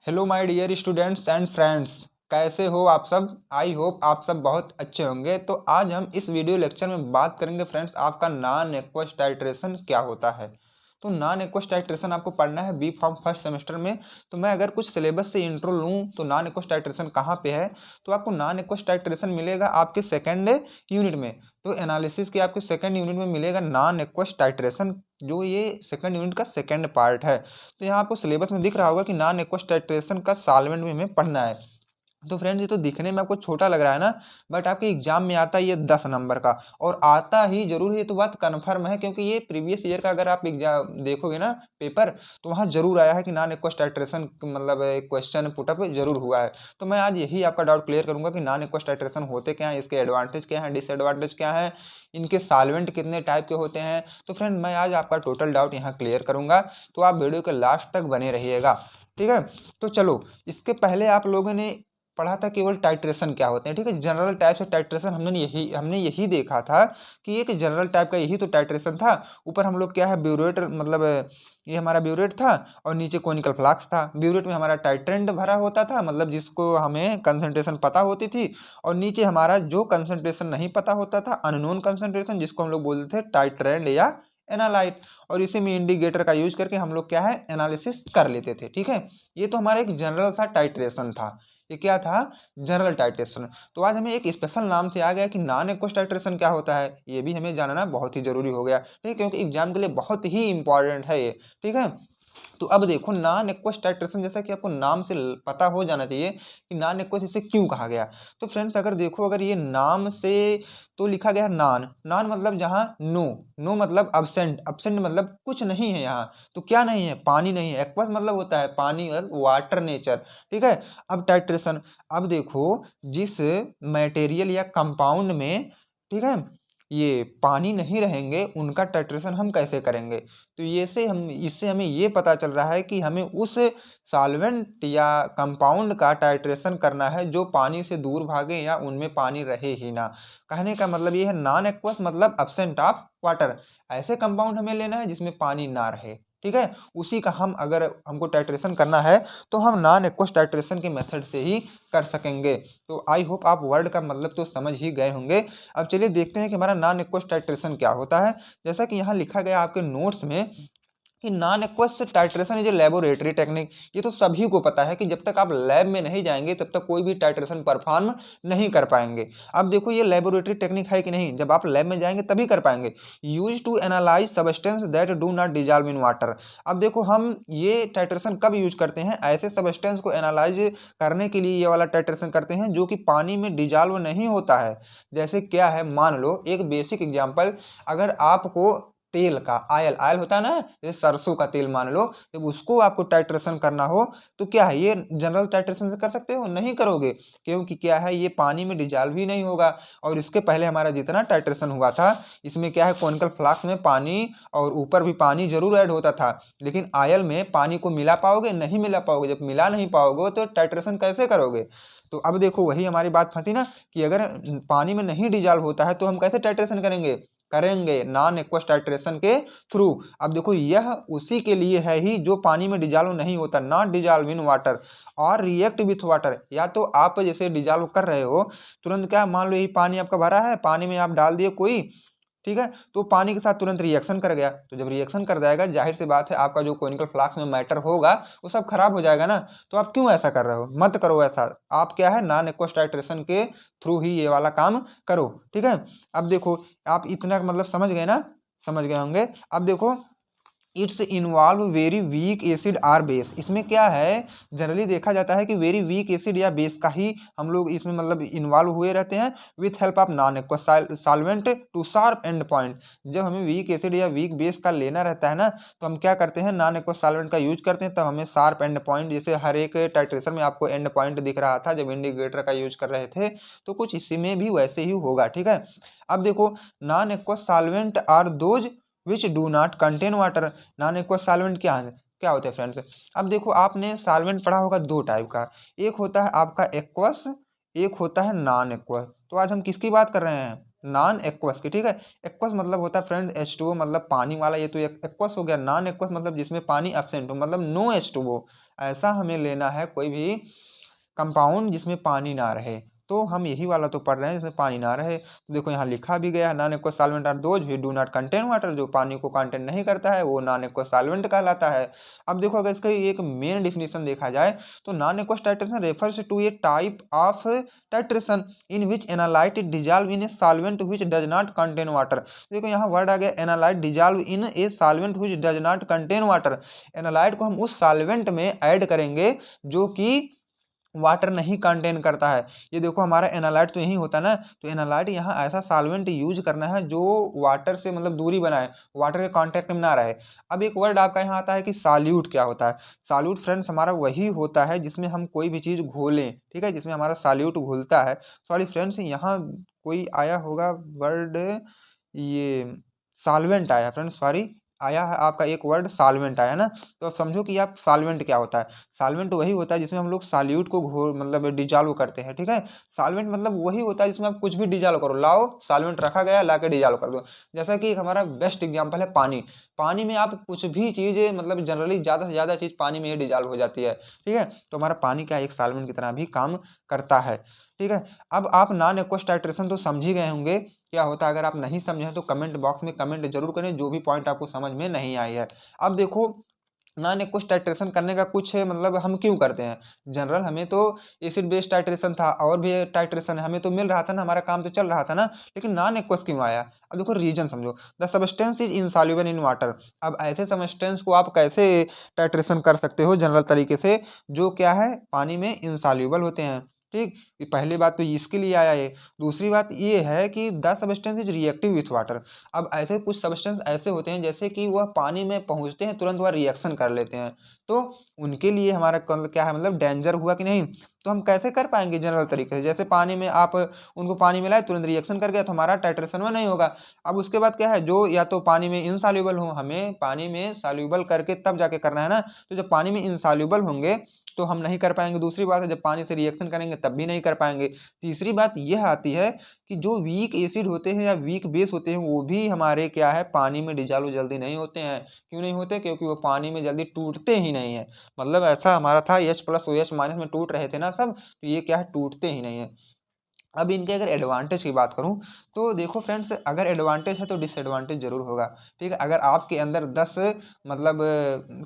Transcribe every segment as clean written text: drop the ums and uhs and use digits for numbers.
Hello my dear students and friends, कैसे हो आप सब। आई होप आप सब बहुत अच्छे होंगे। तो आज हम इस वीडियो लेक्चर में बात करेंगे फ्रेंड्स, आपका नॉन एक्वस टाइट्रेशन क्या होता है। तो नॉन एक्वस टाइट्रेशन आपको पढ़ना है बी फॉर्म फर्स्ट सेमेस्टर में। तो मैं अगर कुछ सिलेबस से इंट्रो लूँ तो नॉन एक्वस टाइट्रेशन कहाँ पे है, तो आपको नॉन एक्वस टाइट्रेशन मिलेगा आपके सेकेंड यूनिट में। तो एनालिसिस के आपके सेकेंड यूनिट में मिलेगा नॉन एक्वस टाइट्रेशन, जो ये सेकंड यूनिट का सेकंड पार्ट है। तो यहाँ आपको सिलेबस में दिख रहा होगा कि नॉन एक्वस टाइट्रेशन का सॉल्वेंट में हमें पढ़ना है। तो फ्रेंड्स, ये तो दिखने में आपको छोटा लग रहा है ना, बट आपके एग्जाम में आता है ये 10 नंबर का, और आता ही जरूर है। ये तो बात कन्फर्म है, क्योंकि ये प्रीवियस ईयर का अगर आप एग्जाम देखोगे ना पेपर, तो वहाँ जरूर आया है कि नॉन एक्वस टाइट्रेशन मतलब क्वेश्चन पुटअप जरूर हुआ है। तो मैं आज यही आपका डाउट क्लियर करूंगा कि नॉन एक्वस टाइट्रेशन होते क्या है, इसके एडवांटेज क्या है, डिसएडवांटेज क्या है, इनके सॉल्वेंट कितने टाइप के होते हैं। तो फ्रेंड, मैं आज आपका टोटल डाउट यहाँ क्लियर करूंगा, तो आप वीडियो के लास्ट तक बने रहिएगा, ठीक है। तो चलो, इसके पहले आप लोगों ने पढ़ा था केवल टाइट्रेशन क्या होते हैं, ठीक है। जनरल टाइप ऑफ टाइट्रेशन हमने यही देखा था कि एक जनरल टाइप का यही तो टाइट्रेशन था। ऊपर हम लोग क्या है, ब्यूरेट मतलब ये हमारा ब्यूरेट था, और नीचे कोनिकल फ्लास्क था। ब्यूरेट में हमारा टाइट्रेंट भरा होता था, मतलब जिसको हमें कंसंट्रेशन पता होती थी, और नीचे हमारा जो कंसंट्रेशन नहीं पता होता था, अननोन कंसंट्रेशन, जिसको हम लोग बोलते थे टाइट्रेंड या एनालाइट। और इसी में इंडिकेटर का यूज करके हम लोग क्या है, एनालिसिस कर लेते थे, ठीक है। ये तो हमारा एक जनरल सा टाइट्रेशन था। ये क्या था, जनरल टाइट्रेशन। तो आज हमें एक स्पेशल नाम से आ गया कि नॉन एक्वस टाइट्रेशन क्या होता है, ये भी हमें जानना बहुत ही जरूरी हो गया, ठीक है, क्योंकि एग्जाम के लिए बहुत ही इंपॉर्टेंट है ये, ठीक है। तो अब देखो, नॉन एक्वस टाइट्रेशन, जैसा कि आपको नाम से पता हो जाना चाहिए कि नॉन एक्वस इसे क्यों कहा गया। तो फ्रेंड्स, अगर देखो, अगर ये नाम से तो लिखा गया नॉन, नॉन मतलब जहाँ नो, नो मतलब अब्सेंट, अब्सेंट मतलब कुछ नहीं है यहाँ। तो क्या नहीं है, पानी नहीं है। एक्वस मतलब होता है पानी और वाटर नेचर, ठीक है। अब टाइट्रेशन, अब देखो, जिस मटेरियल या कंपाउंड में, ठीक है, ये पानी नहीं रहेंगे, उनका टाइट्रेशन हम कैसे करेंगे। तो ये से हम इससे हमें ये पता चल रहा है कि हमें उस सॉल्वेंट या कंपाउंड का टाइट्रेशन करना है जो पानी से दूर भागे या उनमें पानी रहे ही ना। कहने का मतलब ये है, नॉन एक्वस मतलब अब्सेंट ऑफ वाटर। ऐसे कंपाउंड हमें लेना है जिसमें पानी ना रहे, ठीक है। उसी का हम, अगर हमको टाइट्रेशन करना है, तो हम नॉन एक्वस टाइट्रेशन के मेथड से ही कर सकेंगे। तो आई होप आप वर्ड का मतलब तो समझ ही गए होंगे। अब चलिए देखते हैं कि हमारा नॉन एक्वस टाइट्रेशन क्या होता है। जैसा कि यहाँ लिखा गया आपके नोट्स में कि non aqueous titration is a laboratory technique. ये तो सभी को पता है कि जब तक आप लैब में नहीं जाएंगे तब तक कोई भी टाइट्रेशन परफॉर्म नहीं कर पाएंगे। अब देखो, ये लेबोरेटरी टेक्निक है कि नहीं, जब आप लैब में जाएंगे तभी कर पाएंगे। Use to analyse substance that do not dissolve in water. अब देखो, हम ये टाइट्रेशन कब यूज करते हैं, ऐसे सब्सटेंस को एनालाइज करने के लिए ये वाला टाइट्रेशन करते हैं जो कि पानी में डिजॉल्व नहीं होता है। जैसे क्या है, मान लो एक बेसिक एग्जांपल, अगर आपको तेल का, आयल आयल होता है ना, जैसे सरसों का तेल मान लो, जब उसको आपको टाइट्रेशन करना हो, तो क्या है, ये जनरल टाइट्रेशन से कर सकते हो, नहीं करोगे, क्योंकि क्या है, ये पानी में डिजॉल्व ही नहीं होगा। और इसके पहले हमारा जितना टाइट्रेशन हुआ था, इसमें क्या है, कॉनिकल फ्लास्क में पानी और ऊपर भी पानी जरूर ऐड होता था, लेकिन आयल में पानी को मिला पाओगे, नहीं मिला पाओगे। जब मिला नहीं पाओगे तो टाइट्रेशन कैसे करोगे। तो अब देखो, वही हमारी बात फंसी ना, कि अगर पानी में नहीं डिजॉल्व होता है तो हम कैसे टाइट्रेशन करेंगे, करेंगे नॉन एक्वस टाइट्रेशन के थ्रू। अब देखो, यह उसी के लिए है ही जो पानी में डिजॉल्व नहीं होता, नॉट डिजॉल्व इन वाटर और रिएक्ट विथ वाटर। या तो आप जैसे डिजॉल्व कर रहे हो, तुरंत क्या, मान लो यही पानी आपका भरा है, पानी में आप डाल दिए कोई, ठीक है, तो पानी के साथ तुरंत रिएक्शन कर गया। तो जब रिएक्शन कर जाएगा, जाहिर सी बात है, आपका जो कोनिकल फ्लास्क में मैटर होगा वो सब खराब हो जाएगा ना। तो आप क्यों ऐसा कर रहे हो, मत करो ऐसा। आप क्या है, नॉन एक्वस टाइट्रेशन के थ्रू ही ये वाला काम करो, ठीक है। अब देखो, आप इतना मतलब समझ गए ना, समझ गए होंगे। अब देखो, it's involve very weak acid or base. इसमें क्या है, जनरली देखा जाता है कि वेरी वीक एसिड या बेस का ही हम लोग इसमें मतलब इन्वॉल्व हुए रहते हैं, with help of non aqueous solvent to sharp and point. जब हमें वीक एसिड या वीक बेस का लेना रहता है ना, तो हम क्या करते हैं, नॉन एक्वस सॉल्वेंट का यूज करते हैं, तब हमें शार्प एंड पॉइंट, जैसे हर एक टाइट्रेशन में आपको एंड पॉइंट दिख रहा था जब इंडिकेटर का यूज कर रहे थे, तो कुछ इसी में भी वैसे ही होगा, ठीक है। अब देखो, non aqueous solvent are those which do not contain water. Non aqueous solvent क्या है, क्या होते हैं फ्रेंड्स। अब देखो, आपने सॉल्वेंट पढ़ा होगा दो टाइप का, एक होता है आपका एक्वस, एक होता है नॉन एक्वस। तो आज हम किसकी बात कर रहे हैं, नॉन एक्वस की, ठीक है। एक्वस मतलब होता है फ्रेंड H2O, मतलब पानी वाला, ये तो एक्वस हो गया। नॉन एक्वस मतलब जिसमें पानी एब्सेंट हो, मतलब नो H2O। ऐसा हमें लेना है कोई भी कंपाउंड जिसमें पानी ना रहे। तो हम यही वाला तो पढ़ रहे हैं जिसमें पानी ना रहे। तो देखो यहाँ लिखा भी गया है, non aqueous solvent are those which do not contain water, जो पानी को कंटेन नहीं करता है वो नॉन एक्वस सॉल्वेंट कहलाता है। अब देखो अगर इसका एक मेन डिफिनेशन देखा जाए तो non aqueous titration refers to a type of titration in which analyte dissolve in a solvent which does not contain water. देखो यहाँ वर्ड आ गया analyte dissolve in a solvent which does not contain water. Analyte को हम उस solvent में add करेंगे जो कि वाटर नहीं कंटेन करता है। ये देखो हमारा एनालाइट तो यही होता है ना, तो एनालाइट यहाँ ऐसा सॉल्वेंट यूज करना है जो वाटर से मतलब दूरी बनाए, वाटर के कांटेक्ट में ना रहे। अब एक वर्ड आपका यहाँ आता है कि सॉल्यूट क्या होता है। सॉल्यूट फ्रेंड्स हमारा वही होता है जिसमें हम कोई भी चीज़ घोलें, ठीक है, जिसमें हमारा सॉल्यूट घुलता है। सॉरी फ्रेंड्स यहाँ कोई आया होगा वर्ड, ये सॉल्वेंट आया फ्रेंड्स, सॉरी आया है आपका एक वर्ड सॉल्वेंट आया ना। तो अब समझो कि आप सॉल्वेंट क्या होता है। सॉल्वेंट वही होता है जिसमें हम लोग सॉल्यूट को घोल मतलब डिजॉल्व करते हैं, ठीक है। सॉल्वेंट मतलब वही होता है जिसमें आप कुछ भी डिजॉल्व करो, लाओ सॉल्वेंट रखा गया ला के डिजॉल्व कर दो। जैसा कि हमारा बेस्ट एग्जांपल है पानी। पानी में आप कुछ भी चीज़ मतलब जनरली ज़्यादा से ज़्यादा चीज़ पानी में ही डिजॉल्व हो जाती है, ठीक है। तो हमारा पानी क्या एक सॉल्वेंट की तरह भी काम करता है, ठीक है। अब आप नॉन एक्वस टाइट्रेशन तो समझ ही गए होंगे क्या होता है। अगर आप नहीं समझे हैं तो कमेंट बॉक्स में कमेंट जरूर करें जो भी पॉइंट आपको समझ में नहीं आई है। अब देखो नॉन एक्वस टाइट्रेशन करने का कुछ है मतलब हम क्यों करते हैं। जनरल हमें तो एसिड बेस्ड टाइट्रेशन था और भी टाइट्रेशन है, हमें तो मिल रहा था ना, हमारा काम तो चल रहा था ना, लेकिन नॉन एक्वस क्यों आया। अब देखो रीजन समझो। The substance is insoluble in water. अब ऐसे सबस्टेंस को आप कैसे टाइट्रेशन कर सकते हो जनरल तरीके से, जो क्या है पानी में इनसॉल्युबल होते हैं, ठीक। ये पहली बात तो इसके लिए आया ये। दूसरी बात ये है कि the substance is reactive with water. अब ऐसे कुछ सबस्टेंस ऐसे होते हैं जैसे कि वह पानी में पहुंचते हैं तुरंत वह रिएक्शन कर लेते हैं, तो उनके लिए हमारा क्या है मतलब डेंजर हुआ कि नहीं। तो हम कैसे कर पाएंगे जनरल तरीके से, जैसे पानी में आप उनको पानी मिलाए तुरंत रिएक्शन कर गया तो हमारा टाइट्रेशन में नहीं होगा। अब उसके बाद क्या है, जो या तो पानी में इनसॉल्युबल हो, हमें पानी में सॉल्युबल करके तब जाके करना है ना। तो जब पानी में इनसॉल्युबल होंगे तो हम नहीं कर पाएंगे। दूसरी बात है जब पानी से रिएक्शन करेंगे तब भी नहीं कर पाएंगे। तीसरी बात यह आती है कि जो वीक एसिड होते हैं या वीक बेस होते हैं वो भी हमारे क्या है पानी में डिजॉल्व जल्दी नहीं होते हैं। क्यों नहीं होते, क्योंकि वो पानी में जल्दी टूटते ही नहीं है। मतलब ऐसा हमारा था H प्लस OH माइनस में टूट रहे थे ना सब, तो ये क्या है टूटते ही नहीं है। अब इनके अगर एडवांटेज की बात करूं तो देखो फ्रेंड्स अगर एडवांटेज है तो डिसएडवांटेज जरूर होगा, ठीक है। अगर आपके अंदर 10 मतलब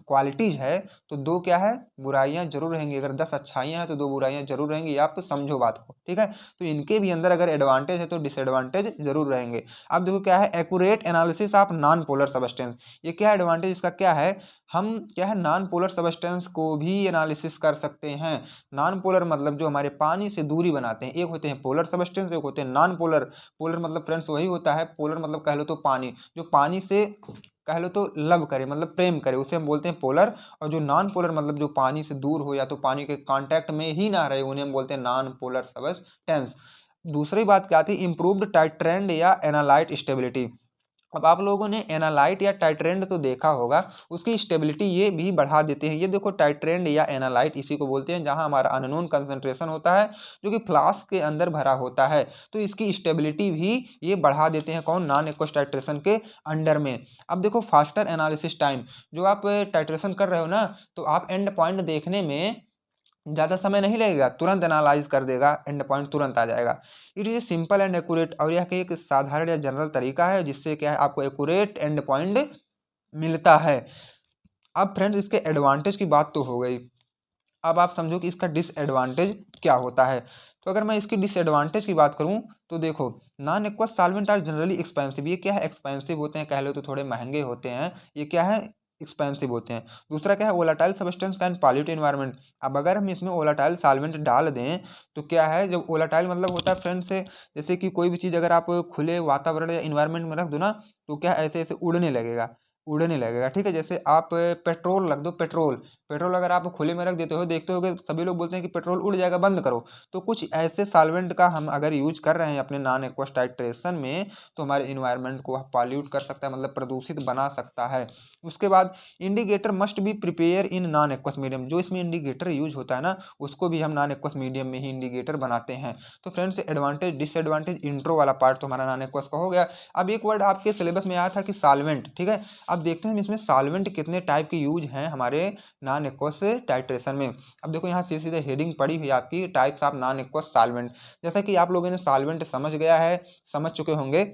क्वालिटीज है तो 2 क्या है बुराइयां जरूर रहेंगी। अगर 10 अच्छाइयां हैं तो 2 बुराइयां जरूर रहेंगी, आप समझो बात को, ठीक है। तो इनके भी अंदर अगर एडवांटेज है तो डिसएडवांटेज जरूर रहेंगे। अब देखो क्या है accurate analysis of non polar substance. ये क्या एडवांटेज इसका क्या है, हम क्या है नॉन पोलर सबस्टेंस को भी एनालिसिस कर सकते हैं। नॉन पोलर मतलब जो हमारे पानी से दूरी बनाते हैं, एक होते हैं पोलर सबस्टेंस एक होते हैं नॉन पोलर। पोलर मतलब फ्रेंड्स वही होता है, पोलर मतलब कह लो तो पानी, जो पानी से कह लो तो लव करे मतलब प्रेम करे उसे हम बोलते हैं पोलर। और जो नॉन पोलर मतलब जो पानी से दूर हो या तो पानी के कांटेक्ट में ही ना रहे उन्हें हम बोलते हैं नॉन पोलर सबस्टेंस। दूसरी बात क्या थी, इंप्रूव्ड टाइट्रेंड या एनालाइट स्टेबिलिटी। अब आप लोगों ने एनालाइट या टाइट्रेंड तो देखा होगा, उसकी स्टेबिलिटी ये भी बढ़ा देते हैं। ये देखो टाइट्रेंड या एनालाइट इसी को बोलते हैं जहां हमारा अननोन कंसंट्रेशन होता है जो कि फ्लास्क के अंदर भरा होता है, तो इसकी स्टेबिलिटी भी ये बढ़ा देते हैं कौन नॉन एक्वस टाइट्रेशन के अंडर में। अब देखो फास्टर एनालिसिस टाइम, जो आप टाइट्रेशन कर रहे हो ना तो आप एंड पॉइंट देखने में ज़्यादा समय नहीं लगेगा, तुरंत एनालाइज कर देगा, एंड पॉइंट तुरंत आ जाएगा। It is simple and accurate, और यह एक साधारण या जनरल तरीका है जिससे क्या है आपको एक्यूरेट एंड पॉइंट मिलता है। अब फ्रेंड्स इसके एडवांटेज की बात तो हो गई, अब आप समझो कि इसका डिसएडवांटेज क्या होता है। तो अगर मैं इसकी डिसएडवांटेज की बात करूं तो देखो non aqueous solvent are generally expensive. ये क्या है एक्सपेंसिव होते हैं, कह लो तो थोड़े महंगे होते हैं, ये क्या है एक्सपेंसिव होते हैं। दूसरा क्या है volatile substance can pollute environment. अब अगर हम इसमें वोलाटाइल सॉल्वेंट डाल दें तो क्या है, जब वोलाटाइल मतलब होता है फ्रेंड्स जैसे कि कोई भी चीज़ अगर आप खुले वातावरण या इन्वायरमेंट में रख दो ना तो क्या ऐसे ऐसे उड़ने लगेगा, उड़ने लगेगा, ठीक है। जैसे आप पेट्रोल रख दो, पेट्रोल पेट्रोल अगर आप खुले में रख देते हो, देखते हो सभी लोग बोलते हैं कि पेट्रोल उड़ जाएगा बंद करो। तो कुछ ऐसे सॉल्वेंट का हम अगर यूज कर रहे हैं अपने नॉन एक्वस टाइट्रेशन में तो हमारे इन्वायरमेंट को पॉल्यूट कर सकता है, मतलब प्रदूषित बना सकता है। उसके बाद indicator must be prepare in non aqueous medium. जो इसमें इंडिकेटर यूज होता है ना उसको भी हम नॉन एक्वस मीडियम में ही इंडिकेटर बनाते हैं। तो फ्रेंड्स एडवांटेज डिसएडवांटेज इंट्रो वाला पार्ट तो हमारा नॉन एक्वस का हो गया। अब एक वर्ड आपके सिलेबस में आया था कि सॉल्वेंट, ठीक है। अब देखते हैं हम इसमें सॉल्वेंट कितने टाइप के यूज हैं हमारे नॉन एक्वस टाइट्रेशन में। अब देखो यहाँ सीधे हेडिंग पड़ी हुई है आपकी, types of non aqueous solvent. जैसा कि आप लोगों ने सॉल्वेंट समझ चुके होंगे।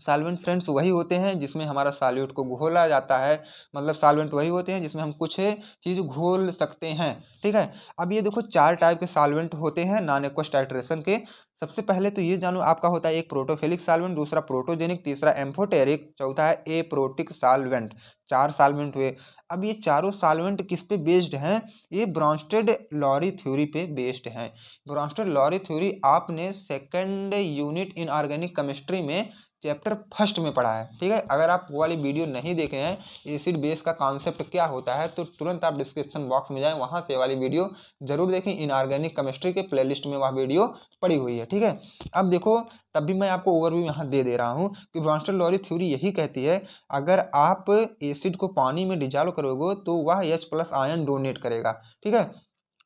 सॉल्वेंट फ्रेंड्स वही होते हैं जिसमें हमारा सॉल्यूट को घोला जाता है, मतलब सॉल्वेंट वही होते हैं जिसमें हम कुछ चीज़ घोल सकते हैं, ठीक है। अब ये देखो 4 टाइप के सॉल्वेंट होते हैं नॉन एक्वस टाइट्रेशन के। सबसे पहले तो ये जानो आपका होता है एक प्रोटोफिलिक सॉल्वेंट, दूसरा प्रोटोजेनिक, तीसरा एम्फोटेरिक, चौथा है एप्रोटिक सॉल्वेंट। 4 सॉल्वेंट हुए। अब ये चारों सॉल्वेंट किस पे बेस्ड हैं? ये ब्रॉन्स्टेड-लॉरी थ्योरी पे बेस्ड हैं। ब्रॉन्स्टेड-लॉरी थ्योरी आपने second unit in organic chemistry में चैप्टर फर्स्ट में पढ़ा है, ठीक है। अगर आप वो वाली वीडियो नहीं देखे हैं एसिड बेस का कॉन्सेप्ट क्या होता है, तो तुरंत आप डिस्क्रिप्शन बॉक्स में जाएं, वहां से वाली वीडियो जरूर देखें। इनऑर्गेनिक केमिस्ट्री के प्लेलिस्ट में वह वीडियो पड़ी हुई है, ठीक है। अब देखो तब भी मैं आपको ओवरव्यू यहाँ दे रहा हूँ कि ब्रॉन्स्टेड-लॉरी थ्योरी यही कहती है अगर आप एसिड को पानी में डिजॉल्व करोगे तो वह H+ आयन डोनेट करेगा, ठीक है।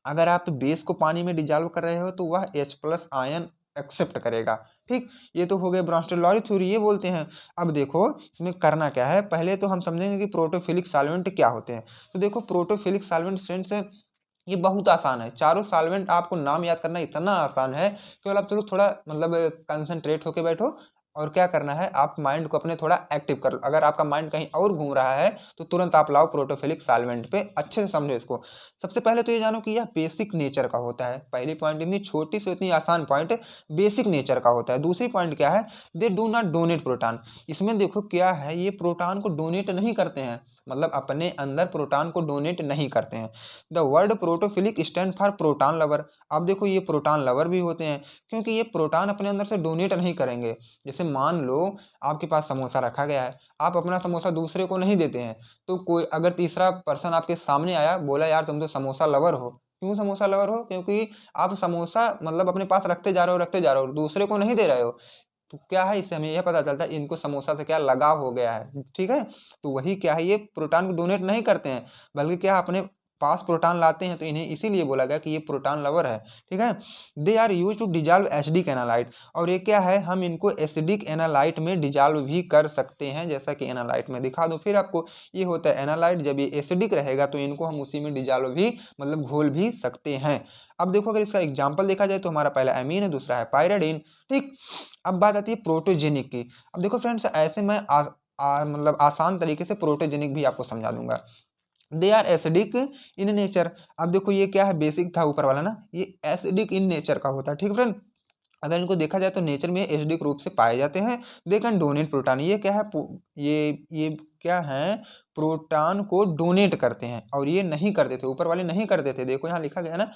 अगर आप बेस को पानी में डिजॉल्व कर रहे हो तो वह H+ आयन एक्सेप्ट करेगा, ठीक। ये तो हो गए ब्रॉन्स्टेड-लॉरी थ्योरी, ये बोलते हैं। अब देखो इसमें करना क्या है, पहले तो हम समझेंगे कि प्रोटोफिलिक सॉल्वेंट क्या होते हैं। तो देखो प्रोटोफिलिक सॉल्वेंट फ्रेंड्स ये बहुत आसान है। चारों सॉल्वेंट आपको नाम याद करना इतना आसान है, केवल आप चलो थोड़ा मतलब कंसंट्रेट होके बैठो और क्या करना है, आप माइंड को अपने थोड़ा एक्टिव कर लो। अगर आपका माइंड कहीं और घूम रहा है तो तुरंत आप लाओ प्रोटोफिलिक सॉल्वेंट पे, अच्छे से समझो इसको। सबसे पहले तो ये जानो कि यह बेसिक नेचर का होता है। पहली पॉइंट इतनी छोटी सी इतनी आसान पॉइंट, बेसिक नेचर का होता है। दूसरी पॉइंट क्या है, they do not donate proton. इसमें देखो क्या है, ये प्रोटॉन को डोनेट नहीं करते हैं, मतलब अपने अंदर प्रोटॉन को डोनेट नहीं करते हैं। The word protophilic stand for proton lover. अब देखो ये प्रोटॉन लवर भी होते हैं क्योंकि ये प्रोटॉन अपने अंदर से डोनेट नहीं करेंगे। जैसे मान लो आपके पास समोसा रखा गया है, आप अपना समोसा दूसरे को नहीं देते हैं, तो कोई अगर तीसरा पर्सन आपके सामने आया, बोला यार तुम तो समोसा लवर हो। क्यों समोसा लवर हो? क्योंकि आप समोसा मतलब अपने पास रखते जा रहे हो, दूसरे को नहीं दे रहे हो। तो क्या है, इससे हमें यह पता चलता है इनको समोसा से क्या लगाव हो गया है, ठीक है। तो वही क्या है, ये प्रोटॉन को डोनेट नहीं करते हैं, बल्कि क्या अपने पास प्रोटॉन लाते हैं, तो इन्हें इसीलिए बोला गया कि ये प्रोटॉन लवर है, ठीक है। They are use to dissolve acidic analyte. और ये क्या है, हम इनको एसिडिक एनालाइट में डिजॉल्व भी कर सकते हैं, जैसा कि एनालाइट में दिखा दूं फिर आपको। ये होता है एनालाइट, जब ये एसिडिक रहेगा तो इनको हम उसी में डिजॉल्व भी मतलब घोल भी सकते हैं। अब देखो अगर इसका एग्जाम्पल देखा जाए तो हमारा पहला एमीन है, दूसरा है पायरिडीन, ठीक। अब बात आती है प्रोटोजेनिक की। अब देखो फ्रेंड्स ऐसे मैं मतलब आसान तरीके से प्रोटोजेनिक भी आपको समझा दूंगा। They are acidic in nature. अब देखो ये क्या है, बेसिक था ऊपर वाला ना, ये एसिडिक इन नेचर का होता है, ठीक है फ्रेंड। अगर इनको देखा जाए तो नेचर में एसिडिक रूप से पाए जाते हैं। They can donate proton. ये क्या है, ये क्या है, प्रोटॉन को डोनेट करते हैं, और ये नहीं करते थे, ऊपर वाले नहीं करते थे। देखो यहाँ लिखा गया है ना,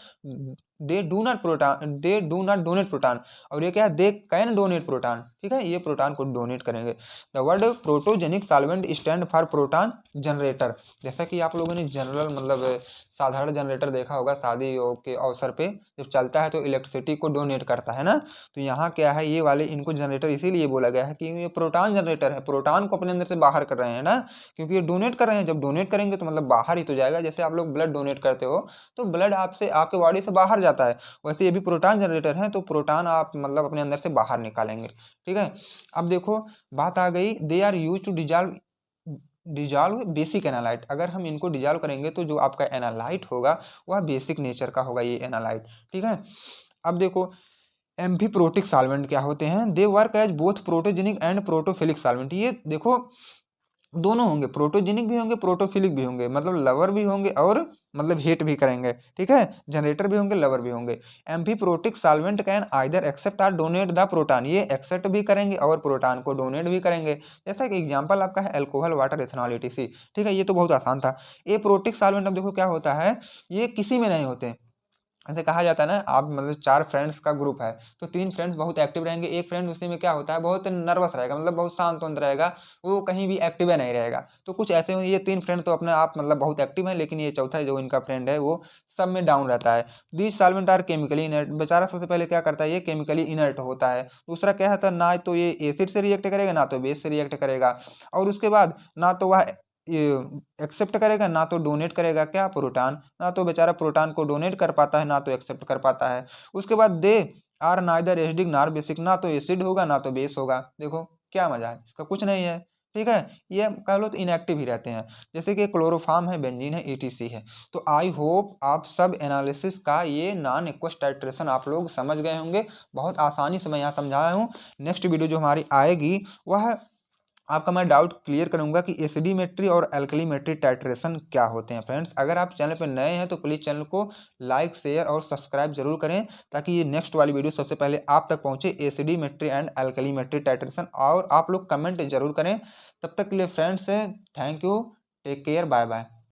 they do not donate proton. और ये क्या है, दे कैन डोनेट प्रोटॉन, ठीक है, ये प्रोटॉन को डोनेट करेंगे। The word protogenic solvent stand for proton generator. जैसा कि आप लोगों ने जनरल मतलब साधारण जनरेटर देखा होगा, शादियों के अवसर पे जब चलता है तो इलेक्ट्रिसिटी को डोनेट करता है ना। तो यहाँ क्या है, ये वाले इनको जनरेटर इसीलिए बोला गया है कि ये प्रोटॉन जनरेटर है, प्रोटॉन को अपने अंदर से बाहर कर रहे हैं ना, क्योंकि ये डोनेट कर रहे हैं। जब डोनेट करेंगे तो मतलब बाहर ही तो जाएगा। जैसे आप लोग ब्लड डोनेट करते हो तो ब्लड आपसे आपके बॉडी से बाहर जाता है, वैसे ये भी प्रोटॉन जनरेटर है, तो प्रोटॉन आप मतलब अपने अंदर से बाहर निकालेंगे, ठीक है। अब देखो बात आ गई, they are use to dissolve basic analyte. अगर हम इनको डिजॉल्व करेंगे तो जो आपका एनालाइट होगा वह बेसिक नेचर का होगा, ये एनालाइट, ठीक है। अब देखो एम्फीप्रोटिक सॉल्वेंट क्या होते हैं, they work as both protogenic and protophilic solvent. ये देखो दोनों होंगे, प्रोटोजेनिक भी होंगे प्रोटोफिलिक भी होंगे, मतलब लवर भी होंगे और मतलब हेट भी करेंगे, ठीक है। जनरेटर भी होंगे लवर भी होंगे। Amphiprotic solvent can either accept और डोनेट द प्रोटॉन। ये एक्सेप्ट भी करेंगे और प्रोटॉन को डोनेट भी करेंगे। जैसा कि एग्जांपल आपका है अल्कोहल, वाटर, इथेनॉल, ETC, ठीक है। ये तो बहुत आसान था। एप्रोटिक सॉल्वेंट अब देखो क्या होता है, ये किसी में नहीं होते। ऐसे कहा जाता है ना, आप मतलब 4 फ्रेंड्स का ग्रुप है तो 3 फ्रेंड्स बहुत एक्टिव रहेंगे, एक फ्रेंड उसी में क्या होता है बहुत नर्वस रहेगा, मतलब बहुत शांत रहेगा, वो कहीं भी एक्टिव नहीं रहेगा। तो कुछ ऐसे होंगे, ये 3 फ्रेंड तो अपने आप मतलब बहुत एक्टिव है, लेकिन ये चौथा जो इनका फ्रेंड है वो सब में डाउन रहता है। These solvent are chemically inert. बेचारा सबसे पहले क्या करता है, ये केमिकली इनर्ट होता है। दूसरा क्या होता है, ना तो ये एसिड से रिएक्ट करेगा ना तो बेस से रिएक्ट करेगा, और उसके बाद ना तो वह ये एक्सेप्ट करेगा ना तो डोनेट करेगा क्या, प्रोटॉन। ना तो बेचारा प्रोटॉन को डोनेट कर पाता है ना तो एक्सेप्ट कर पाता है। उसके बाद दे आर नाइदर एसिडिक नार बेसिक। ना तो एसिड होगा ना तो बेस होगा। देखो क्या मजा है इसका, कुछ नहीं है, ठीक है, ये कह लो तो इनएक्टिव ही रहते हैं, जैसे कि क्लोरोफार्म है, बेंजीन है, ईटीसी है। तो आई होप आप सब एनालिसिस का ये नॉन एक्वस टाइट्रेशन आप लोग समझ गए होंगे। बहुत आसानी से मैं यहाँ समझाया हूँ। नेक्स्ट वीडियो जो हमारी आएगी वह आपका मैं डाउट क्लियर करूंगा कि एसिडिमेट्री और एल्कलीमेट्री टाइट्रेशन क्या होते हैं। फ्रेंड्स, अगर आप चैनल पर नए हैं तो प्लीज़ चैनल को लाइक, शेयर और सब्सक्राइब जरूर करें, ताकि ये नेक्स्ट वाली वीडियो सबसे पहले आप तक पहुंचे, एसिडिमेट्री एंड एल्कलीमेट्री टाइट्रेशन। और आप लोग कमेंट जरूर करें। तब तक के लिए friends, thank you, take care, bye bye.